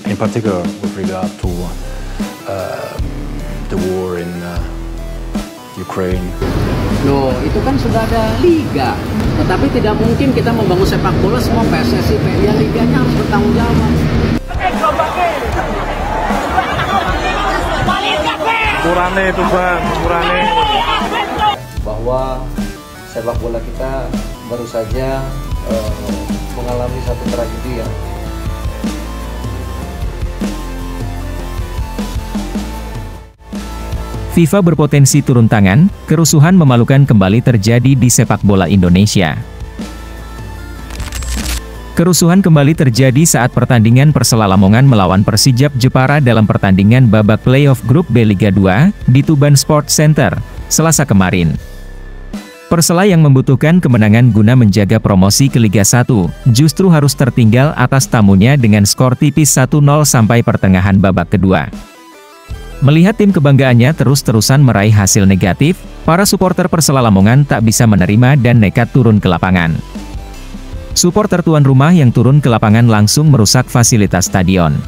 in particular with regard to the war in Ukraine. Loh, itu kan sudah ada liga. Tetapi tidak mungkin kita membangun sepak bola semua PSSI, ya liganya harus bertanggung jawab. Kurane itu Bang, kurane. Bahwa sepak bola kita baru saja mengalami satu tragedi yang FIFA berpotensi turun tangan, kerusuhan memalukan kembali terjadi di sepak bola Indonesia. Kerusuhan kembali terjadi saat pertandingan Persela Lamongan melawan Persijap Jepara dalam pertandingan babak playoff grup B Liga 2, di Tuban Sports Center, Selasa kemarin. Persela yang membutuhkan kemenangan guna menjaga promosi ke Liga 1, justru harus tertinggal atas tamunya dengan skor tipis 1-0 sampai pertengahan babak kedua. Melihat tim kebanggaannya terus-terusan meraih hasil negatif, para supporter Persela Lamongan tak bisa menerima dan nekat turun ke lapangan. Supporter tuan rumah yang turun ke lapangan langsung merusak fasilitas stadion.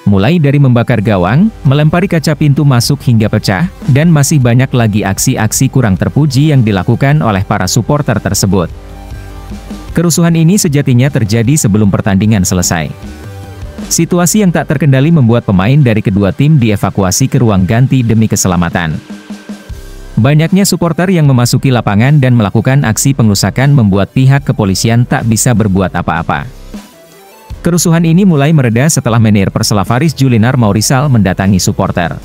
Mulai dari membakar gawang, melempari kaca pintu masuk hingga pecah, dan masih banyak lagi aksi-aksi kurang terpuji yang dilakukan oleh para supporter tersebut. Kerusuhan ini sejatinya terjadi sebelum pertandingan selesai. Situasi yang tak terkendali membuat pemain dari kedua tim dievakuasi ke ruang ganti demi keselamatan. Banyaknya supporter yang memasuki lapangan dan melakukan aksi pengerusakan membuat pihak kepolisian tak bisa berbuat apa-apa. Kerusuhan ini mulai mereda setelah manajer Persela Faris Julinar Maurisal mendatangi supporter.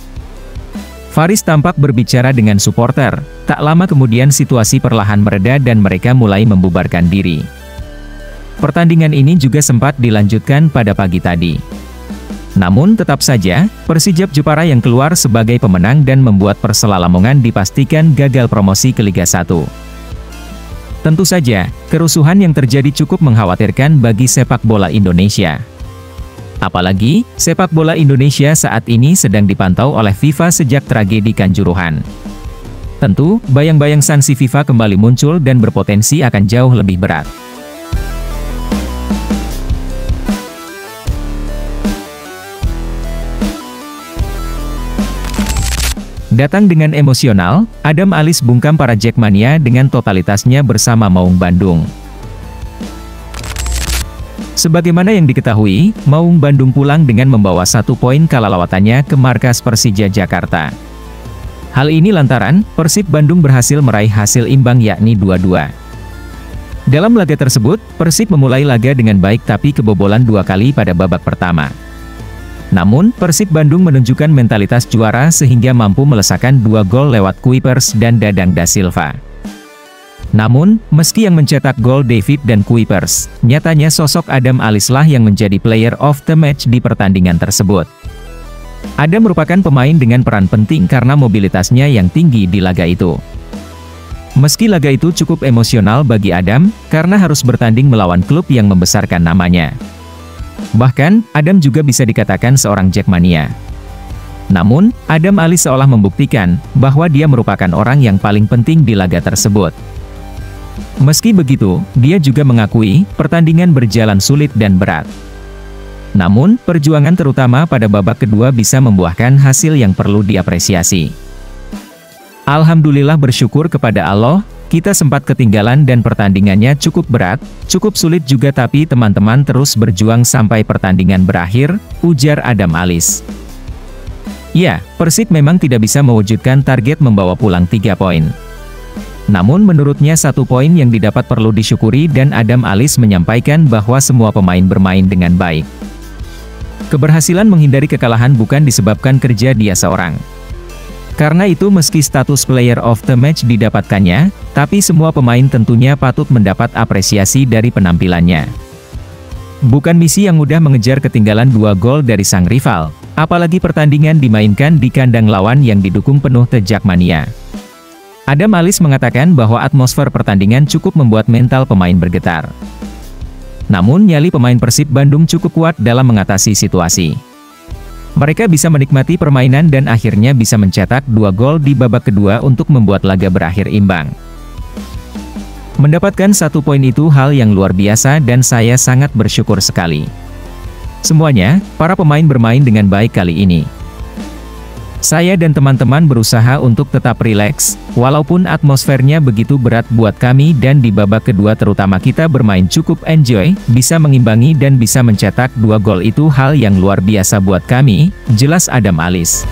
Faris tampak berbicara dengan supporter, tak lama kemudian situasi perlahan mereda dan mereka mulai membubarkan diri. Pertandingan ini juga sempat dilanjutkan pada pagi tadi. Namun tetap saja, Persijap Jepara yang keluar sebagai pemenang dan membuat Persela Lamongan dipastikan gagal promosi ke Liga 1. Tentu saja, kerusuhan yang terjadi cukup mengkhawatirkan bagi sepak bola Indonesia. Apalagi, sepak bola Indonesia saat ini sedang dipantau oleh FIFA sejak tragedi Kanjuruhan. Tentu, bayang-bayang sanksi FIFA kembali muncul dan berpotensi akan jauh lebih berat. Datang dengan emosional, Adam Alis bungkam para Jackmania dengan totalitasnya bersama Maung Bandung. Sebagaimana yang diketahui, Maung Bandung pulang dengan membawa 1 poin kala lawatannya ke markas Persija Jakarta. Hal ini lantaran, Persib Bandung berhasil meraih hasil imbang yakni 2-2. Dalam laga tersebut, Persib memulai laga dengan baik tapi kebobolan 2 kali pada babak pertama. Namun, Persib Bandung menunjukkan mentalitas juara sehingga mampu melesakkan 2 gol lewat Kuipers dan Dadang Da Silva. Namun, meski yang mencetak gol David dan Kuipers, nyatanya sosok Adam Alis lah yang menjadi player of the match di pertandingan tersebut. Adam merupakan pemain dengan peran penting karena mobilitasnya yang tinggi di laga itu. Meski laga itu cukup emosional bagi Adam, karena harus bertanding melawan klub yang membesarkan namanya. Bahkan, Adam juga bisa dikatakan seorang Jackmania. Namun, Adam Alis seolah membuktikan bahwa dia merupakan orang yang paling penting di laga tersebut. Meski begitu, dia juga mengakui pertandingan berjalan sulit dan berat. Namun, perjuangan terutama pada babak kedua bisa membuahkan hasil yang perlu diapresiasi. Alhamdulillah, bersyukur kepada Allah, kita sempat ketinggalan dan pertandingannya cukup berat, cukup sulit juga tapi teman-teman terus berjuang sampai pertandingan berakhir, ujar Adam Alis. Ya, Persib memang tidak bisa mewujudkan target membawa pulang 3 poin. Namun menurutnya 1 poin yang didapat perlu disyukuri dan Adam Alis menyampaikan bahwa semua pemain bermain dengan baik. Keberhasilan menghindari kekalahan bukan disebabkan kerja dia seorang. Karena itu meski status player of the match didapatkannya, tapi semua pemain tentunya patut mendapat apresiasi dari penampilannya. Bukan misi yang mudah mengejar ketinggalan 2 gol dari sang rival, apalagi pertandingan dimainkan di kandang lawan yang didukung penuh The Jackmania. Adam Alis mengatakan bahwa atmosfer pertandingan cukup membuat mental pemain bergetar. Namun nyali pemain Persib Bandung cukup kuat dalam mengatasi situasi. Mereka bisa menikmati permainan dan akhirnya bisa mencetak 2 gol di babak kedua untuk membuat laga berakhir imbang. Mendapatkan 1 poin itu hal yang luar biasa dan saya sangat bersyukur sekali. Semuanya, para pemain bermain dengan baik kali ini. Saya dan teman-teman berusaha untuk tetap rileks, walaupun atmosfernya begitu berat buat kami dan di babak kedua terutama kita bermain cukup enjoy, bisa mengimbangi dan bisa mencetak 2 gol itu hal yang luar biasa buat kami, jelas Adam Alis.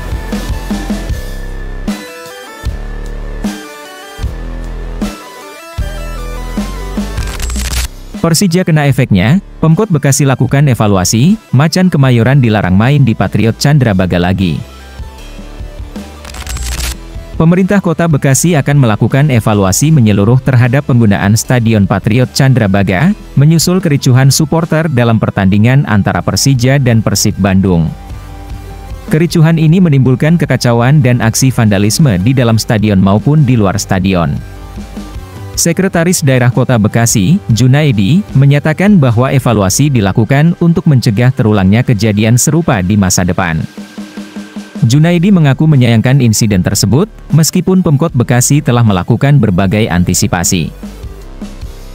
Persija kena efeknya, Pemkot Bekasi lakukan evaluasi, Macan Kemayoran dilarang main di Patriot Candrabaga lagi. Pemerintah Kota Bekasi akan melakukan evaluasi menyeluruh terhadap penggunaan Stadion Patriot Candrabaga, menyusul kericuhan supporter dalam pertandingan antara Persija dan Persib Bandung. Kericuhan ini menimbulkan kekacauan dan aksi vandalisme di dalam stadion maupun di luar stadion. Sekretaris Daerah Kota Bekasi, Junaidi, menyatakan bahwa evaluasi dilakukan untuk mencegah terulangnya kejadian serupa di masa depan. Junaidi mengaku menyayangkan insiden tersebut, meskipun Pemkot Bekasi telah melakukan berbagai antisipasi.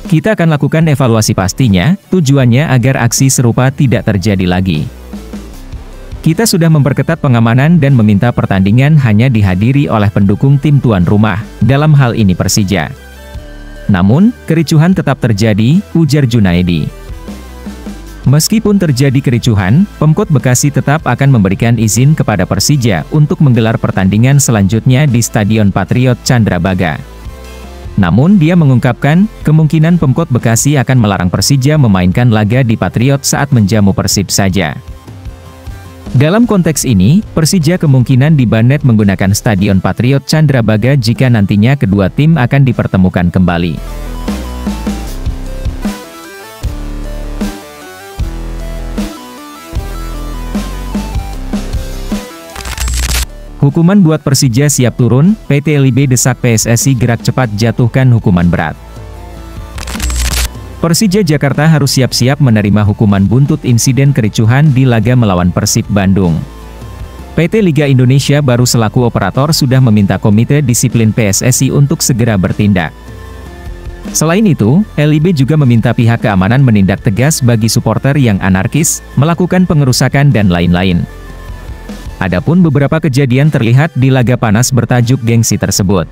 Kita akan lakukan evaluasi pastinya, tujuannya agar aksi serupa tidak terjadi lagi. Kita sudah memperketat pengamanan dan meminta pertandingan hanya dihadiri oleh pendukung tim tuan rumah, dalam hal ini Persija. Namun, kericuhan tetap terjadi, ujar Junaidi. Meskipun terjadi kericuhan, Pemkot Bekasi tetap akan memberikan izin kepada Persija untuk menggelar pertandingan selanjutnya di Stadion Patriot Candrabaga. Namun dia mengungkapkan, kemungkinan Pemkot Bekasi akan melarang Persija memainkan laga di Patriot saat menjamu Persib saja. Dalam konteks ini, Persija kemungkinan dibanet menggunakan Stadion Patriot Candrabaga jika nantinya kedua tim akan dipertemukan kembali. Hukuman buat Persija siap turun, PT LIB desak PSSI gerak cepat jatuhkan hukuman berat. Persija Jakarta harus siap-siap menerima hukuman buntut insiden kericuhan di laga melawan Persib Bandung. PT Liga Indonesia baru selaku operator sudah meminta Komite Disiplin PSSI untuk segera bertindak. Selain itu, LIB juga meminta pihak keamanan menindak tegas bagi supporter yang anarkis, melakukan pengerusakan dan lain-lain. Adapun beberapa kejadian terlihat di laga panas bertajuk gengsi tersebut.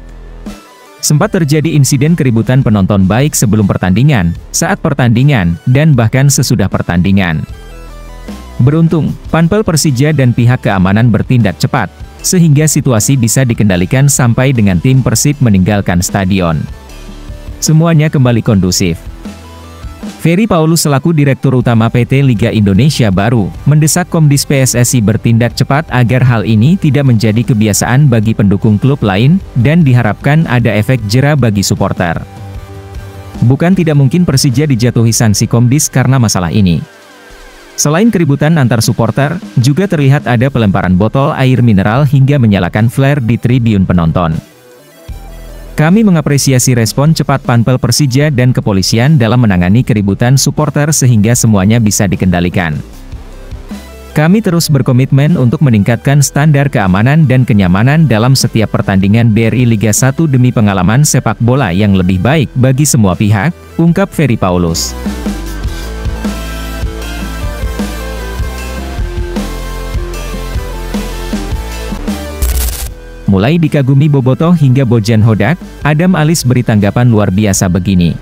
Sempat terjadi insiden keributan penonton baik sebelum pertandingan, saat pertandingan, dan bahkan sesudah pertandingan. Beruntung, Panpel Persija dan pihak keamanan bertindak cepat, sehingga situasi bisa dikendalikan sampai dengan tim Persib meninggalkan stadion. Semuanya kembali kondusif. Ferry Paulus selaku Direktur Utama PT Liga Indonesia baru, mendesak Komdis PSSI bertindak cepat agar hal ini tidak menjadi kebiasaan bagi pendukung klub lain, dan diharapkan ada efek jera bagi supporter. Bukan tidak mungkin Persija dijatuhi sanksi Komdis karena masalah ini. Selain keributan antar supporter, juga terlihat ada pelemparan botol air mineral hingga menyalakan flare di tribun penonton. Kami mengapresiasi respon cepat Panpel Persija dan kepolisian dalam menangani keributan supporter sehingga semuanya bisa dikendalikan. Kami terus berkomitmen untuk meningkatkan standar keamanan dan kenyamanan dalam setiap pertandingan BRI Liga 1 demi pengalaman sepak bola yang lebih baik bagi semua pihak, ungkap Ferry Paulus. Mulai dikagumi Bobotoh hingga Bojan Hodak, Adam Alis beri tanggapan luar biasa begini.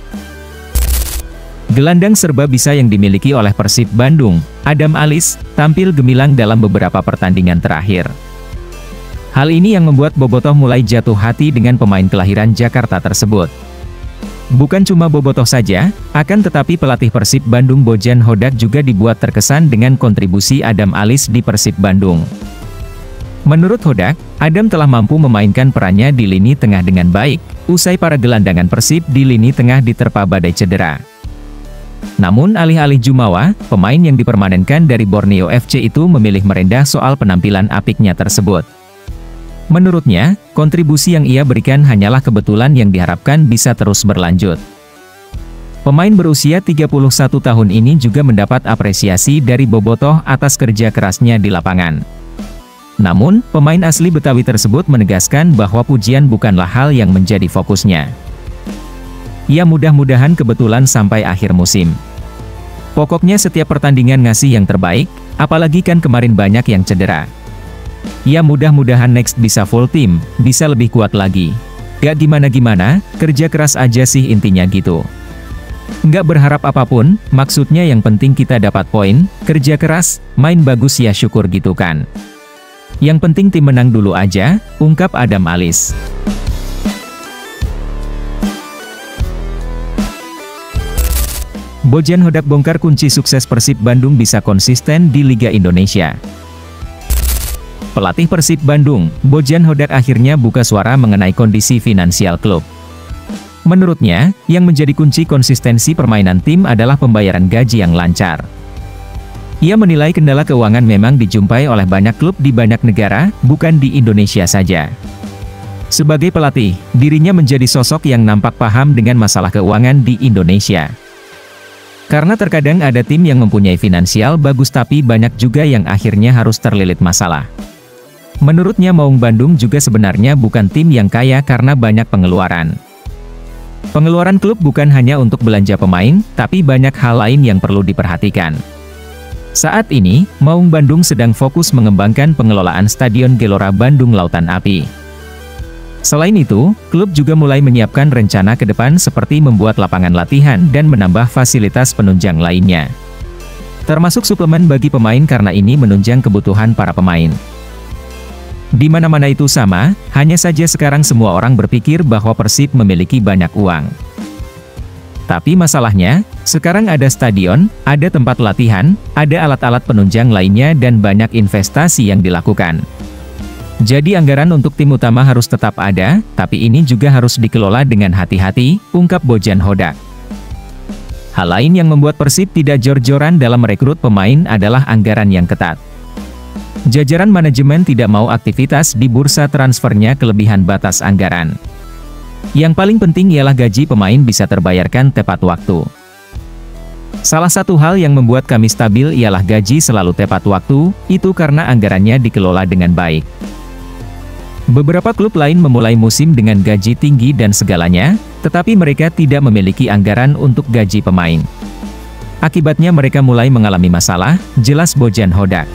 Gelandang serba bisa yang dimiliki oleh Persib Bandung, Adam Alis, tampil gemilang dalam beberapa pertandingan terakhir. Hal ini yang membuat Bobotoh mulai jatuh hati dengan pemain kelahiran Jakarta tersebut. Bukan cuma Bobotoh saja, akan tetapi pelatih Persib Bandung Bojan Hodak juga dibuat terkesan dengan kontribusi Adam Alis di Persib Bandung. Menurut Hodak, Adam telah mampu memainkan perannya di lini tengah dengan baik, usai para gelandangan Persib di lini tengah diterpa badai cedera. Namun alih-alih jumawa, pemain yang dipermanenkan dari Borneo FC itu memilih merendah soal penampilan apiknya tersebut. Menurutnya, kontribusi yang ia berikan hanyalah kebetulan yang diharapkan bisa terus berlanjut. Pemain berusia 31 tahun ini juga mendapat apresiasi dari Bobotoh atas kerja kerasnya di lapangan. Namun, pemain asli Betawi tersebut menegaskan bahwa pujian bukanlah hal yang menjadi fokusnya. Ia mudah-mudahan kebetulan sampai akhir musim. Pokoknya setiap pertandingan ngasih yang terbaik, apalagi kan kemarin banyak yang cedera. Ya mudah-mudahan next bisa full tim, bisa lebih kuat lagi. Gak gimana-gimana, kerja keras aja sih intinya gitu. Nggak berharap apapun, maksudnya yang penting kita dapat poin, kerja keras, main bagus ya syukur gitu kan. Yang penting tim menang dulu aja, ungkap Adam Alis. Bojan Hodak bongkar kunci sukses Persib Bandung bisa konsisten di Liga Indonesia. Pelatih Persib Bandung, Bojan Hodak akhirnya buka suara mengenai kondisi finansial klub. Menurutnya, yang menjadi kunci konsistensi permainan tim adalah pembayaran gaji yang lancar. Ia menilai kendala keuangan memang dijumpai oleh banyak klub di banyak negara, bukan di Indonesia saja. Sebagai pelatih, dirinya menjadi sosok yang nampak paham dengan masalah keuangan di Indonesia. Karena terkadang ada tim yang mempunyai finansial bagus tapi banyak juga yang akhirnya harus terlilit masalah. Menurutnya Maung Bandung juga sebenarnya bukan tim yang kaya karena banyak pengeluaran. Pengeluaran klub bukan hanya untuk belanja pemain, tapi banyak hal lain yang perlu diperhatikan. Saat ini, Maung Bandung sedang fokus mengembangkan pengelolaan Stadion Gelora Bandung Lautan Api. Selain itu, klub juga mulai menyiapkan rencana ke depan seperti membuat lapangan latihan dan menambah fasilitas penunjang lainnya. Termasuk suplemen bagi pemain karena ini menunjang kebutuhan para pemain. Di mana-mana itu sama, hanya saja sekarang semua orang berpikir bahwa Persib memiliki banyak uang. Tapi masalahnya, sekarang ada stadion, ada tempat latihan, ada alat-alat penunjang lainnya dan banyak investasi yang dilakukan. Jadi anggaran untuk tim utama harus tetap ada, tapi ini juga harus dikelola dengan hati-hati, ungkap Bojan Hodak. Hal lain yang membuat Persib tidak jor-joran dalam merekrut pemain adalah anggaran yang ketat. Jajaran manajemen tidak mau aktivitas di bursa transfernya kelebihan batas anggaran. Yang paling penting ialah gaji pemain bisa terbayarkan tepat waktu. Salah satu hal yang membuat kami stabil ialah gaji selalu tepat waktu, itu karena anggarannya dikelola dengan baik. Beberapa klub lain memulai musim dengan gaji tinggi dan segalanya, tetapi mereka tidak memiliki anggaran untuk gaji pemain. Akibatnya mereka mulai mengalami masalah, jelas Bojan Hodak.